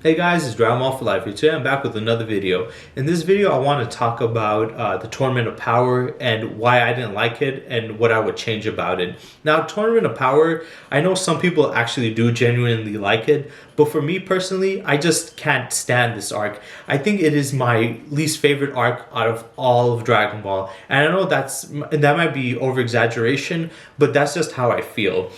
Hey guys, it's Dragon Ball for Life here. Today I'm back with another video. In this video, I want to talk about the Tournament of Power and why I didn't like it and what I would change about it. Now, Tournament of Power, I know some people actually do genuinely like it, but for me personally, I just can't stand this arc. I think it is my least favorite arc out of all of Dragon Ball. And I know that might be over exaggeration, but that's just how I feel.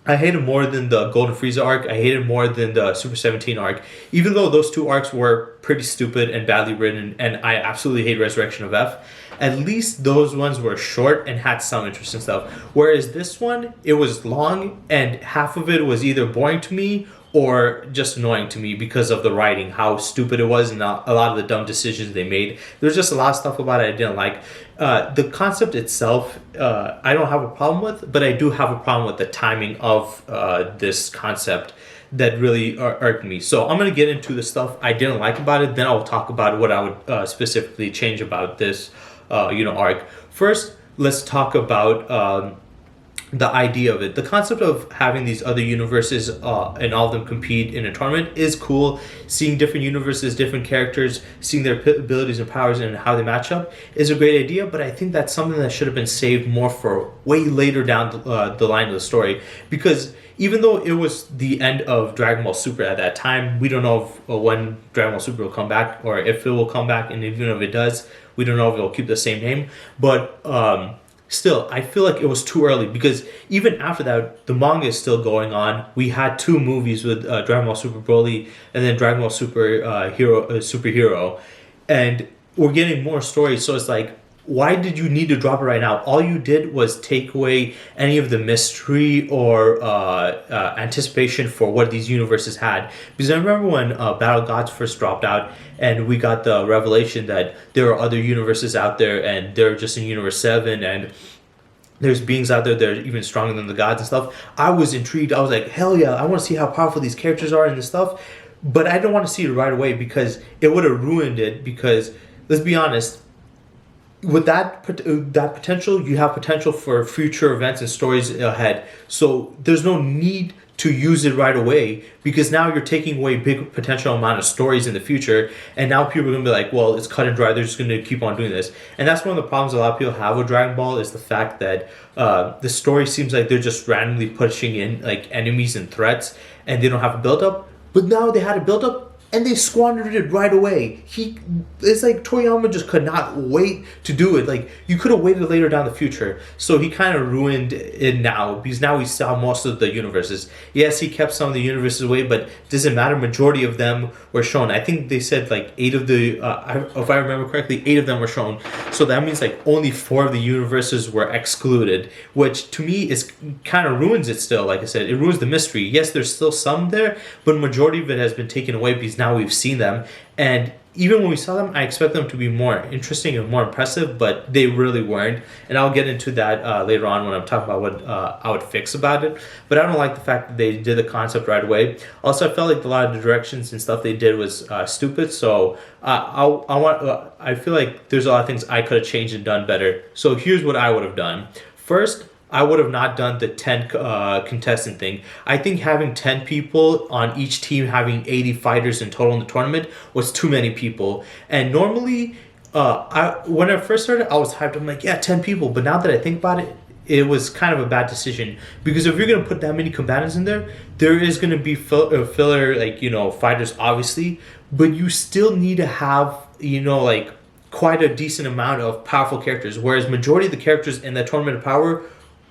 I hate it more than the Golden Frieza arc. I hate it more than the Super 17 arc. Even though those two arcs were pretty stupid and badly written, and I absolutely hate Resurrection of F, at least those ones were short and had some interesting stuff. Whereas this one, it was long, and half of it was either boring to me or just annoying to me because of the writing, how stupid it was, and a lot of the dumb decisions they made. There's just a lot of stuff about it I didn't like. The concept itself, I don't have a problem with, but I do have a problem with the timing of this concept that really irked me. So I'm going to get into the stuff I didn't like about it, then I'll talk about what I would specifically change about this arc. First, let's talk about the idea of it. The concept of having these other universes and all of them compete in a tournament is cool. Seeing different universes, different characters, seeing their abilities and powers and how they match up is a great idea, but I think that's something that should have been saved more for way later down the line of the story. Because even though it was the end of Dragon Ball Super at that time, we don't know when Dragon Ball Super will come back or if it will come back, and even if it does, we don't know if it will keep the same name. But still, I feel like it was too early because even after that, the manga is still going on. We had two movies with Dragon Ball Super Broly and then Dragon Ball Superhero, and we're getting more stories. So it's like, why did you need to drop it right now? All you did was take away any of the mystery or anticipation for what these universes had. Because I remember when Battle Gods first dropped out and we got the revelation that there are other universes out there and they're just in Universe 7 and there's beings out there that are even stronger than the gods and stuff. I was intrigued. I was like, hell yeah, I want to see how powerful these characters are and this stuff. But I don't want to see it right away because it would have ruined it. Because, let's be honest, with that potential, you have potential for future events and stories ahead. So there's no need to use it right away because now you're taking away big potential amount of stories in the future, and now people are gonna be like, well, it's cut and dry. They're just gonna keep on doing this, and that's one of the problems a lot of people have with Dragon Ball is the fact that the story seems like they're just randomly pushing in like enemies and threats, and they don't have a build up. But now they had a build up and they squandered it right away. It's like Toriyama just could not wait to do it. Like, you could have waited later down the future. So he kind of ruined it now because now we saw most of the universes. Yes, he kept some of the universes away, but it doesn't matter. Majority of them were shown. I think they said like 8 of the, if I remember correctly, 8 of them were shown. So that means like only 4 of the universes were excluded, which to me is kind of ruins it still. Like I said, it ruins the mystery. Yes, there's still some there, but majority of it has been taken away because now we've seen them, and even when we saw them, I expect them to be more interesting and more impressive, but they really weren't. And I'll get into that later on when I'm talking about what I would fix about it. But I don't like the fact that they did the concept right away. Also, I felt like a lot of the directions and stuff they did was stupid. So I feel like there's a lot of things I could have changed and done better. So here's what I would have done. First, I would have not done the 10 contestant thing. I think having 10 people on each team, having 80 fighters in total in the tournament was too many people. And normally, when I first started, I was hyped. I'm like, yeah, 10 people. But now that I think about it, it was kind of a bad decision. Because if you're going to put that many combatants in there, there is going to be filler, like, fighters, obviously. But you still need to have, like, quite a decent amount of powerful characters. Whereas majority of the characters in the Tournament of Power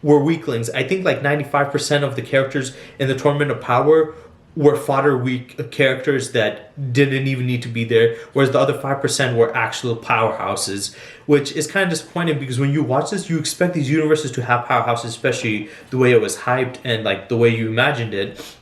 were weaklings. I think like 95% of the characters in the Tournament of Power were fodder weak characters that didn't even need to be there, whereas the other 5% were actual powerhouses, which is kind of disappointing because when you watch this, you expect these universes to have powerhouses, especially the way it was hyped and like the way you imagined it.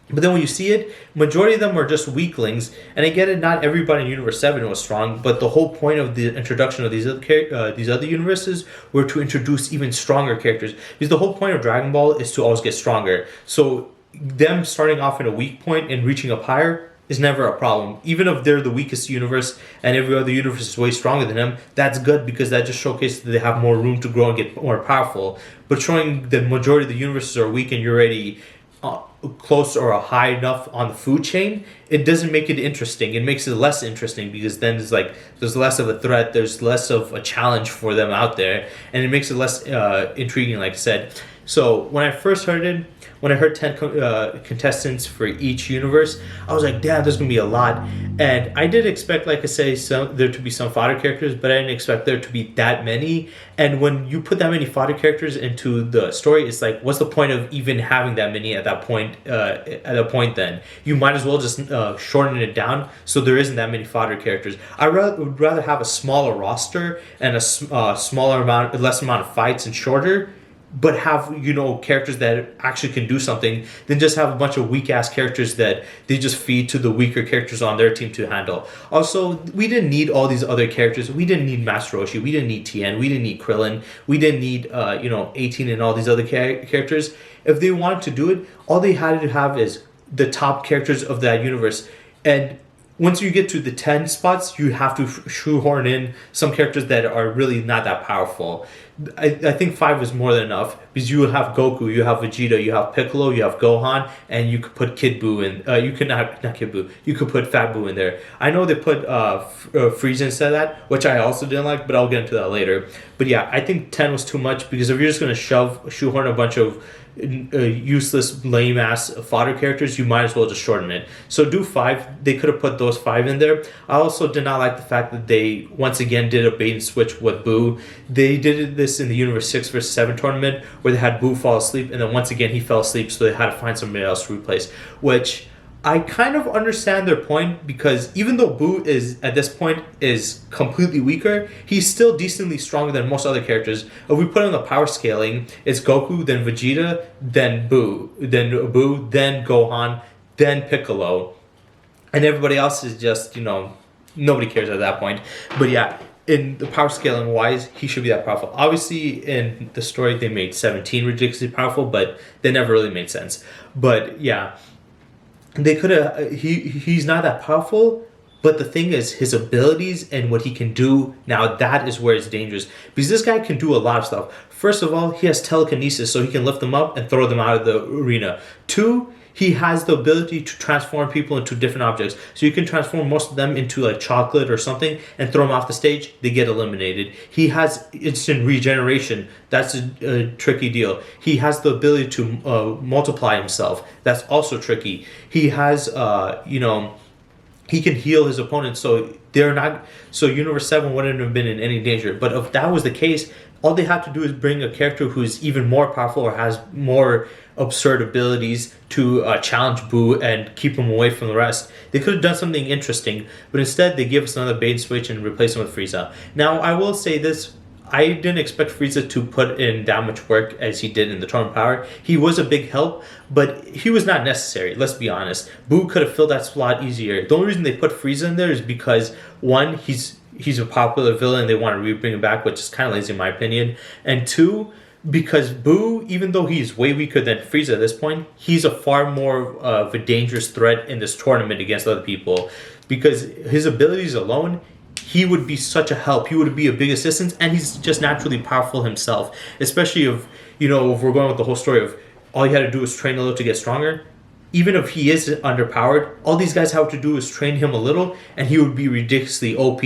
But then when you see it, majority of them were just weaklings. And I get it, not everybody in Universe 7 was strong, but the whole point of the introduction of these other universes were to introduce even stronger characters. Because the whole point of Dragon Ball is to always get stronger. So them starting off at a weak point and reaching up higher is never a problem. Even if they're the weakest universe and every other universe is way stronger than them, that's good because that just showcases that they have more room to grow and get more powerful. But showing the majority of the universes are weak and you're already close or high enough on the food chain, it doesn't make it interesting. It makes it less interesting because then there's less of a threat, there's less of a challenge for them out there, and it makes it less intriguing, like I said. So when I first heard it, when I heard 10 contestants for each universe, I was like, damn, there's gonna be a lot. And I did expect, like I say, there to be some fodder characters, but I didn't expect there to be that many. And when you put that many fodder characters into the story, it's like, what's the point of even having that many at that point? Then you might as well just shorten it down so there isn't that many fodder characters. Would rather have a smaller roster and a less amount of fights and shorter, but have, characters that actually can do something, than just have a bunch of weak ass characters that they just feed to the weaker characters on their team to handle. Also, we didn't need all these other characters. We didn't need Master Roshi. We didn't need Tien. We didn't need Krillin. We didn't need 18 and all these other characters. If they wanted to do it, all they had to have is the top characters of that universe. And once you get to the 10 spots, you have to shoehorn in some characters that are really not that powerful. I think 5 is more than enough, because you have Goku, you have Vegeta, you have Piccolo, you have Gohan, and you could put Kid Buu in. You could not Kid Buu. You could put Fat Buu in there. I know they put Frieza instead of that, which I also didn't like, but I'll get into that later. But yeah, I think 10 was too much, because if you're just gonna shoehorn a bunch of useless, lame ass fodder characters, you might as well just shorten it. So do 5. They could have put those 5 in there. I also did not like the fact that they once again did a bait and switch with Buu. They did this in the Universe 6 vs 7 tournament, where they had Buu fall asleep, and then once again he fell asleep, so they had to find somebody else to replace, which I kind of understand their point, because even though Buu is at this point is completely weaker, he's still decently stronger than most other characters. If we put on the power scaling, it's Goku, then Vegeta, then Buu, then Gohan, then Piccolo, and everybody else is just, nobody cares at that point. But yeah, in the power scaling wise, he should be that powerful. Obviously, in the story, they made 17 ridiculously powerful, but they never really made sense. But yeah, they could have. He's not that powerful, but the thing is, his abilities and what he can do now, that is where it's dangerous, because this guy can do a lot of stuff. First of all, he has telekinesis, so he can lift them up and throw them out of the arena. 2, he has the ability to transform people into different objects. So you can transform most of them into like chocolate or something and throw them off the stage. They get eliminated. He has instant regeneration. That's a tricky deal. He has the ability to multiply himself. That's also tricky. He has, he can heal his opponents. So Universe 7 wouldn't have been in any danger. But if that was the case, all they have to do is bring a character who's even more powerful or has more absurd abilities to challenge Buu and keep him away from the rest. They could have done something interesting, but instead they give us another bait and switch and replace him with Frieza. Now, I will say this. I didn't expect Frieza to put in that much work as he did in the Tournament Power. He was a big help, but he was not necessary, let's be honest. Buu could have filled that slot easier. The only reason they put Frieza in there is because, one, he's a popular villain and they want to bring him back, which is kind of lazy in my opinion. And 2, because Buu, even though he's way weaker than Frieza at this point, he's a far more of a dangerous threat in this tournament against other people. Because his abilities alone, he would be such a help. He would be a big assistance, and he's just naturally powerful himself. Especially if we're going with the whole story of all you had to do is train a little to get stronger. Even if he is underpowered, all these guys have to do is train him a little, and he would be ridiculously OP.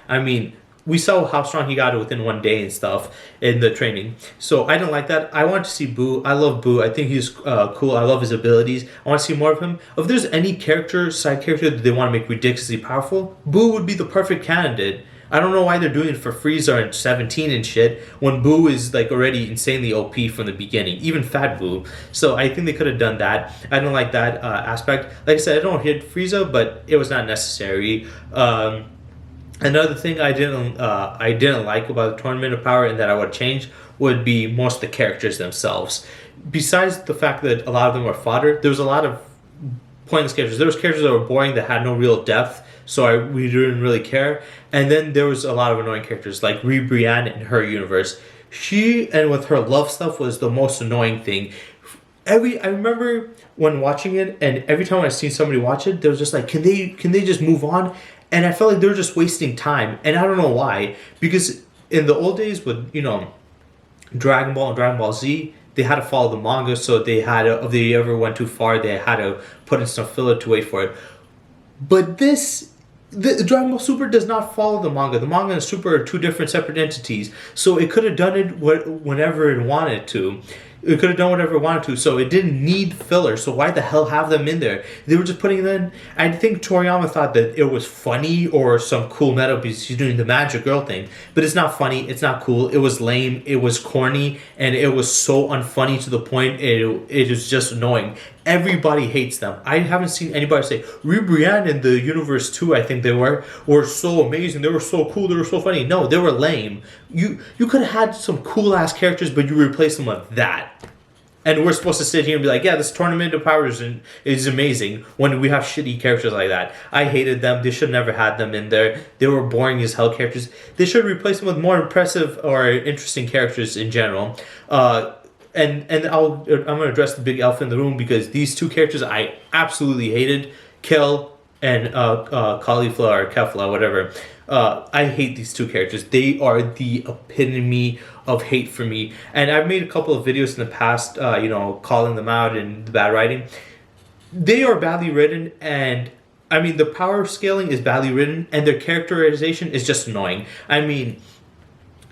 I mean, we saw how strong he got within one day and stuff in the training. So I don't like that. I want to see Buu. I love Buu. I think he's cool. I love his abilities. I want to see more of him. If there's any side character that they want to make ridiculously powerful, Buu would be the perfect candidate. I don't know why they're doing it for Frieza and 17 and shit when Buu is like already insanely OP from the beginning, even Fat Buu. So I think they could have done that. I don't like that aspect. Like I said, I don't hate Frieza, but it was not necessary. Another thing I didn't like about the Tournament of Power and that I would change would be most of the characters themselves. Besides the fact that a lot of them were fodder, there was a lot of pointless characters. There was characters that were boring that had no real depth, so we didn't really care. And then there was a lot of annoying characters like Brienne in her universe. She, and with her love stuff, was the most annoying thing. I remember when watching it, and every time I seen somebody watch it, they was just like, can they just move on? And I felt like they were just wasting time. And I don't know why. Because in the old days with, Dragon Ball and Dragon Ball Z, they had to follow the manga, so they had to, if they ever went too far, they had to put in some filler to wait for it. But the Dragon Ball Super does not follow the manga. The manga and Super are two different separate entities, so it could have done it whenever it wanted to. It could have done whatever it wanted to, so it didn't need filler. So why the hell have them in there? They were just putting them in. I think Toriyama thought that it was funny or some cool meta because he's doing the magic girl thing. But it's not funny. It's not cool. It was lame. It was corny. And it was so unfunny to the point it is just annoying. Everybody hates them. I haven't seen anybody say, Ribrianne in the Universe 2, I think they were so amazing. They were so cool. They were so funny. No, they were lame. You could have had some cool-ass characters, but you replaced them with that. And we're supposed to sit here and be like, yeah, this Tournament of Powers is amazing when we have shitty characters like that. I hated them. They should have never had them in there. They were boring as hell characters. They should replace them with more impressive or interesting characters in general. And I'm going to address the big elephant in the room because these two characters I absolutely hated. Kel and Caulifla or Kefla, whatever. I hate these two characters. They are the epitome of hate for me. And I've made a couple of videos in the past, calling them out and the bad writing. They are badly written, and I mean, the power scaling is badly written, and their characterization is just annoying. I mean,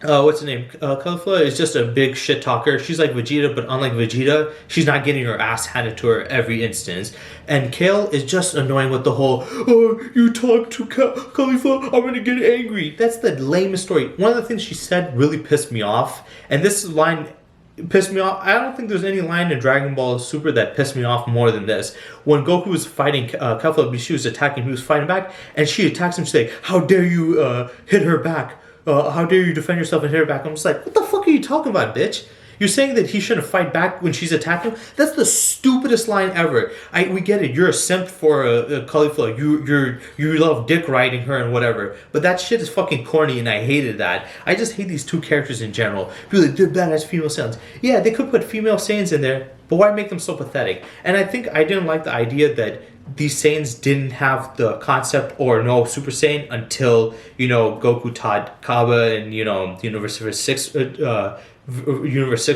what's her name? Caulifla is just a big shit talker. She's like Vegeta, but unlike Vegeta, she's not getting her ass handed to her every instance. And Kale is just annoying with the whole, oh, you talk to Caulifla, I'm gonna get angry. That's the lamest story. One of the things she said really pissed me off, and this line pissed me off. I don't think there's any line in Dragon Ball Super that pissed me off more than this. When Goku was fighting Caulifla, she was attacking, he was fighting back, and she attacks him, saying, how dare you hit her back? How dare you defend yourself and hit her back? I'm just like, what the fuck are you talking about, bitch? You're saying that he shouldn't fight back when she's attacking him? That's the stupidest line ever. We get it. You're a simp for Caulifla. You love dick riding her and whatever. But that shit is fucking corny, and I hated that. I just hate these two characters in general. People like, they're badass female Saiyans. Yeah, they could put female Saiyans in there, but why make them so pathetic? And I think I didn't like the idea that these Saiyans didn't have the concept or no Super Saiyan until, Goku taught Kaba and, Universe 6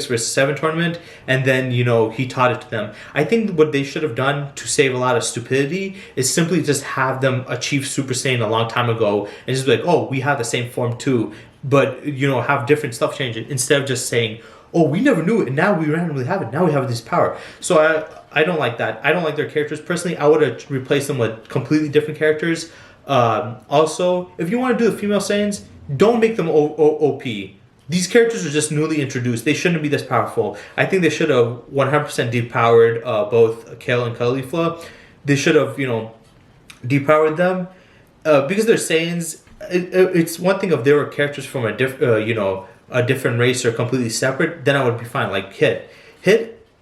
versus 7 tournament, and then, he taught it to them. I think what they should have done to save a lot of stupidity is simply just have them achieve Super Saiyan a long time ago and just be like, oh, we have the same form too, but, have different stuff change it, instead of just saying, oh, we never knew it, and now we randomly have it. Now we have this power. So I don't like that. I don't like their characters. Personally, I would have replaced them with completely different characters. Also, if you want to do the female Saiyans, don't make them OP. These characters are just newly introduced. They shouldn't be this powerful. I think they should have 100% depowered both Kale and Caulifla. They should have, depowered them. Because they're Saiyans, it's one thing if they were characters from a different race or completely separate, then I would be fine. Like Hit,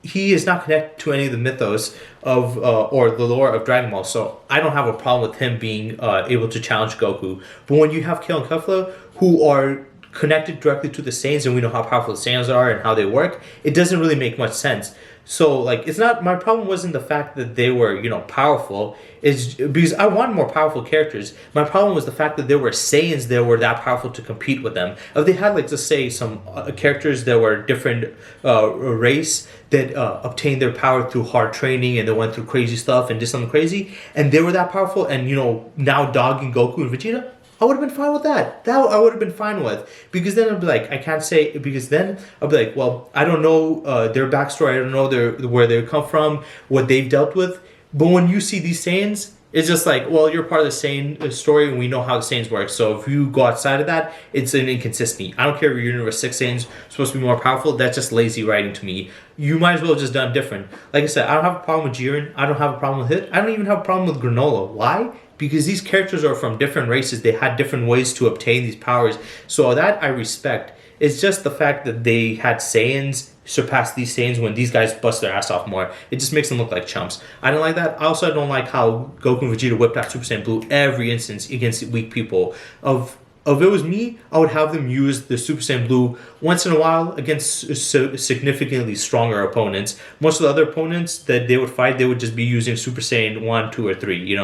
he is not connected to any of the mythos of or the lore of Dragon Ball, so I don't have a problem with him being able to challenge Goku. But when you have Kale and Kefla, who are connected directly to the Saiyans, and we know how powerful the Saiyans are and how they work, it doesn't really make much sense. So, it's not, my problem wasn't the fact that they were, powerful. It's because I wanted more powerful characters. My problem was the fact that there were Saiyans that were that powerful to compete with them. If they had, just say, some characters that were different race that obtained their power through hard training and they went through crazy stuff and did something crazy, and they were that powerful, and, now dogging Goku and Vegeta, I would have been fine with that. That I would have been fine with. Because then I'd be like, I can't say, because then I'll be like, well, I don't know their backstory. I don't know where they come from, what they've dealt with. But when you see these Saiyans, it's just like, well, you're part of the Saiyan story and we know how the Saiyans work. So if you go outside of that, it's an inconsistency. I don't care if your Universe 6 Saiyans supposed to be more powerful. That's just lazy writing to me. You might as well have just done different. Like I said, I don't have a problem with Jiren. I don't have a problem with Hit. I don't even have a problem with Granola. Why? Because these characters are from different races. They had different ways to obtain these powers. So that I respect. It's just the fact that they had Saiyans surpass these Saiyans when these guys bust their ass off more. It just makes them look like chumps. I don't like that. Also, I don't like how Goku and Vegeta whipped out Super Saiyan Blue every instance against weak people. If it was me, I would have them use the Super Saiyan Blue once in a while against significantly stronger opponents. Most of the other opponents that they would fight, they would just be using Super Saiyan 1, 2, or 3,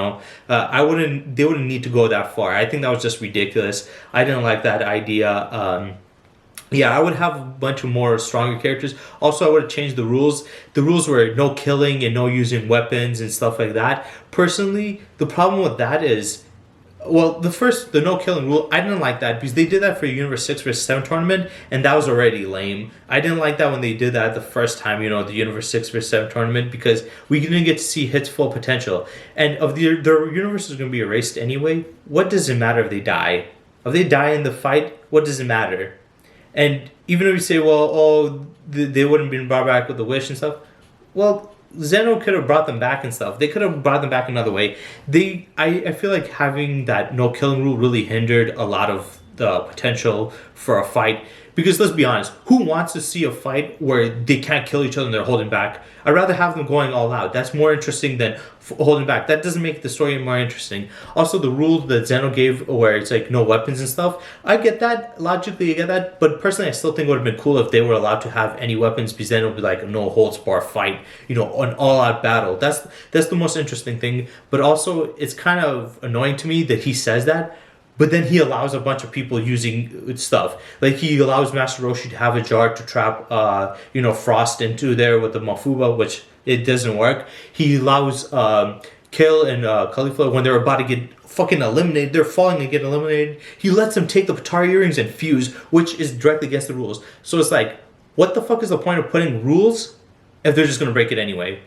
they wouldn't need to go that far. I think that was just ridiculous. I didn't like that idea. Yeah, I would have a bunch of more stronger characters. Also, I would have changed the rules. The rules were no killing and no using weapons and stuff like that. Personally, the problem with that is, well, the no killing rule, I didn't like that because they did that for Universe 6 vs 7 tournament, and that was already lame. I didn't like that when they did that the first time, the Universe 6 vs 7 tournament, because we didn't get to see Hit's full potential. And of their universe is going to be erased anyway. What does it matter if they die? If they die in the fight, what does it matter? And even if you say, well, oh, they wouldn't have been brought back with the wish and stuff, well, Zeno could have brought them back and stuff. They could have brought them back another way. I feel like having that no killing rule really hindered a lot of the potential for a fight. Because let's be honest, who wants to see a fight where they can't kill each other and they're holding back? I'd rather have them going all out. That's more interesting than holding back. That doesn't make the story more interesting. Also, the rule that Zeno gave where it's like no weapons and stuff, I get that. Logically, I get that. But personally, I still think it would have been cool if they were allowed to have any weapons, because then it would be like a no holds bar fight, an all out battle. That's the most interesting thing. But also, it's kind of annoying to me that he says that, but then he allows a bunch of people using stuff. Like he allows Master Roshi to have a jar to trap, Frost into there with the Mafuba, which it doesn't work. He allows Kill and Caulifla when they're about to get fucking eliminated. They're falling and get eliminated. He lets them take the Patari earrings and fuse, which is directly against the rules. So it's like, what the fuck is the point of putting rules if they're just gonna break it anyway?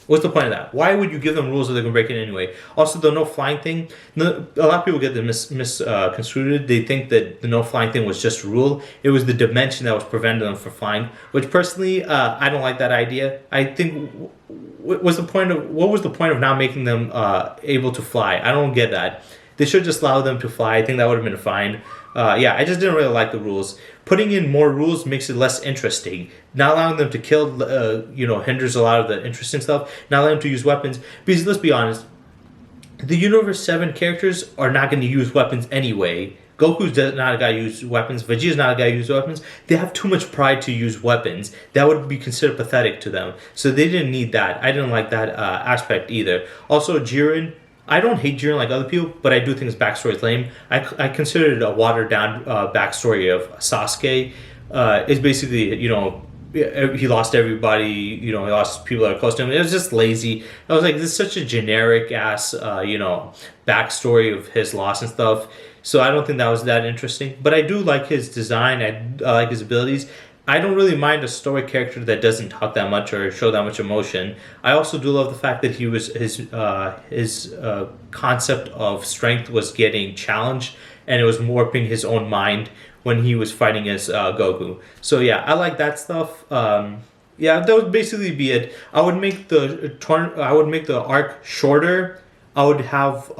What's the point of that? Why would you give them rules if they're going to break it anyway? Also, the no flying thing. A lot of people get the misconstrued. They think that the no flying thing was just a rule. It was the dimension that was preventing them from flying. Which personally, I don't like that idea. I think what was the point of not making them able to fly? I don't get that. They should just allow them to fly. I think that would have been fine. I just didn't really like the rules. Putting in more rules makes it less interesting. Not allowing them to kill, hinders a lot of the interesting stuff. Not allowing them to use weapons. Because let's be honest, the Universe 7 characters are not going to use weapons anyway. Goku's not a guy who uses weapons. Vegeta's not a guy who uses weapons. They have too much pride to use weapons. That would be considered pathetic to them. So they didn't need that. I didn't like that aspect either. Also, Jiren, I don't hate Jiren like other people, but I do think his backstory is lame. I consider it a watered down backstory of Sasuke. It's basically, he lost everybody, he lost people that are close to him. It was just lazy. I was like, this is such a generic ass, backstory of his loss and stuff. So I don't think that was that interesting. But I do like his design. I like his abilities. I don't really mind a story character that doesn't talk that much or show that much emotion. I also do love the fact that his concept of strength was getting challenged, and it was warping his own mind when he was fighting as Goku. So yeah, I like that stuff. That would basically be it. I would make the arc shorter. I would have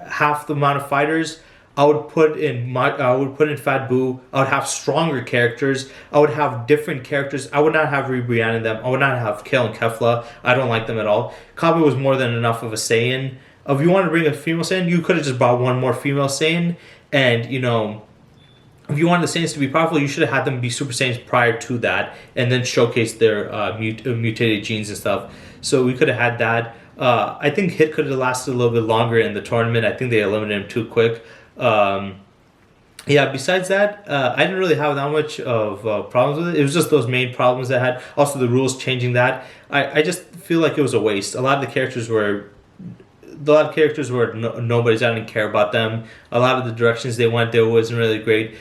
half the amount of fighters. I would put in Fat Boo. I would have stronger characters. I would have different characters. I would not have Ribrianne in them. I would not have Kale and Kefla. I don't like them at all. Kabe was more than enough of a Saiyan. If you want to bring a female Saiyan, you could have just brought one more female Saiyan. And, if you wanted the Saiyans to be powerful, you should have had them be Super Saiyans prior to that, and then showcase their mutated genes and stuff. So we could have had that. I think Hit could have lasted a little bit longer in the tournament. I think they eliminated him too quick. Besides that, I didn't really have that much of problems with it. It was just those main problems I had. Also, the rules changing that. I just feel like it was a waste. A lot of the characters were nobody's. I didn't care about them. A lot of the directions they went there wasn't really great.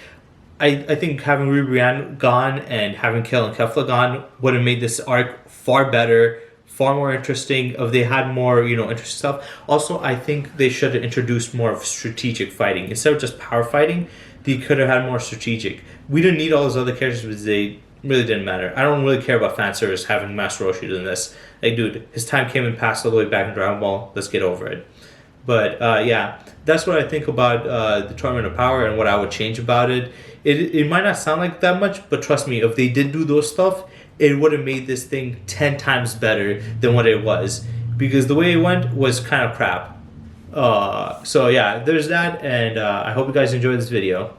I think having Ribrianne gone and having Kale and Kefla gone would have made this arc far better, far more interesting if they had more, interesting stuff. Also, I think they should have introduced more of strategic fighting. Instead of just power fighting, they could have had more strategic. We didn't need all those other characters because they really didn't matter. I don't really care about fan service having Master Roshi doing this. Like, dude, his time came and passed all the way back in Dragon Ball. Let's get over it. But, that's what I think about the Tournament of Power and what I would change about it. It might not sound like that much, but trust me, if they did do those stuff, it would have made this thing 10 times better than what it was. Because the way it went was kind of crap. There's that, and I hope you guys enjoyed this video.